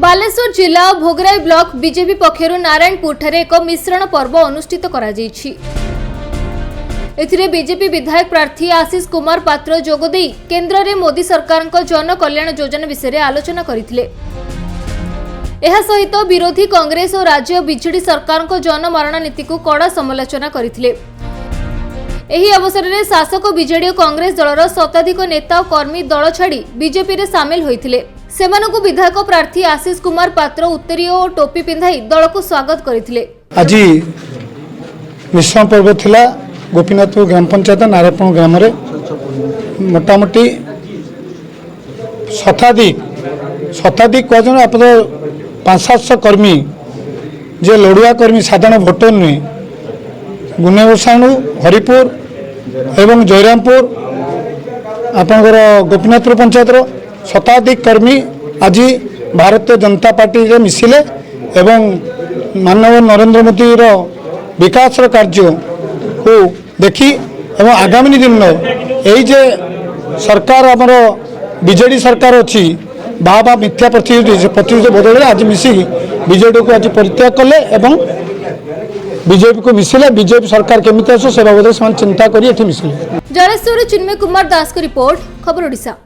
बालेश्वर जिला Bhograi block BJP पक्षर Narayanpur ठारे एक मिश्रण पर्व अनुष्ठित करा जायछि। एथिरे बीजेपी विधायक प्रार्थी आशीष कुमार पात्र जोगदे केंद्र में मोदी सरकार जन कल्याण योजना विषय आलोचना करथिले। एहा सहित विरोधी कांग्रेस और राज्य बीजेडी सरकार जनमरण नीति को कड़ा समालोचना करथिले। एही अवसर में शासक बीजेडी और कांग्रेस दलर शताधिक नेता और कर्मी दल छाड़ी बीजेपी रे शामिल होइथिले। सेमानकु विधायक प्रार्थी आशीष कुमार पात्र उत्तरीय और टोपी पिंधाई दल को स्वागत करथिले। आज मिश्रण पर्व थिला गोपीनाथपुर ग्राम पंचायत नारायणपुर ग्राम रे मोटामोटी शताधिक कहन आप 500-700 कर्मी जे लड़ुआ कर्मी साधारण भोटर नुहे गुनेगोसाणु हरिपुर एवं जयरामपुर आपंकर गोपीनाथपुर पंचायत शताधिक कर्मी आज भारतीय जनता पार्टी रे मिसिले एवं मानव नरेंद्र मोदी विकास कार्य को देखी एवं आगामी दिन में यही जे सरकार आमर बीजेडी सरकार अच्छी बाबा मिथ्या प्रतिश्रुति बदल आज मिसिकी बीजेडी को आज परित्याग कले एवं बीजेपी को मिसिले बीजेपी सरकार केमिति आसो से बाबद चिंता करी मिसिले। जलेश्वर चिन्मय कुमार दास की रिपोर्ट खबर ओडिशा।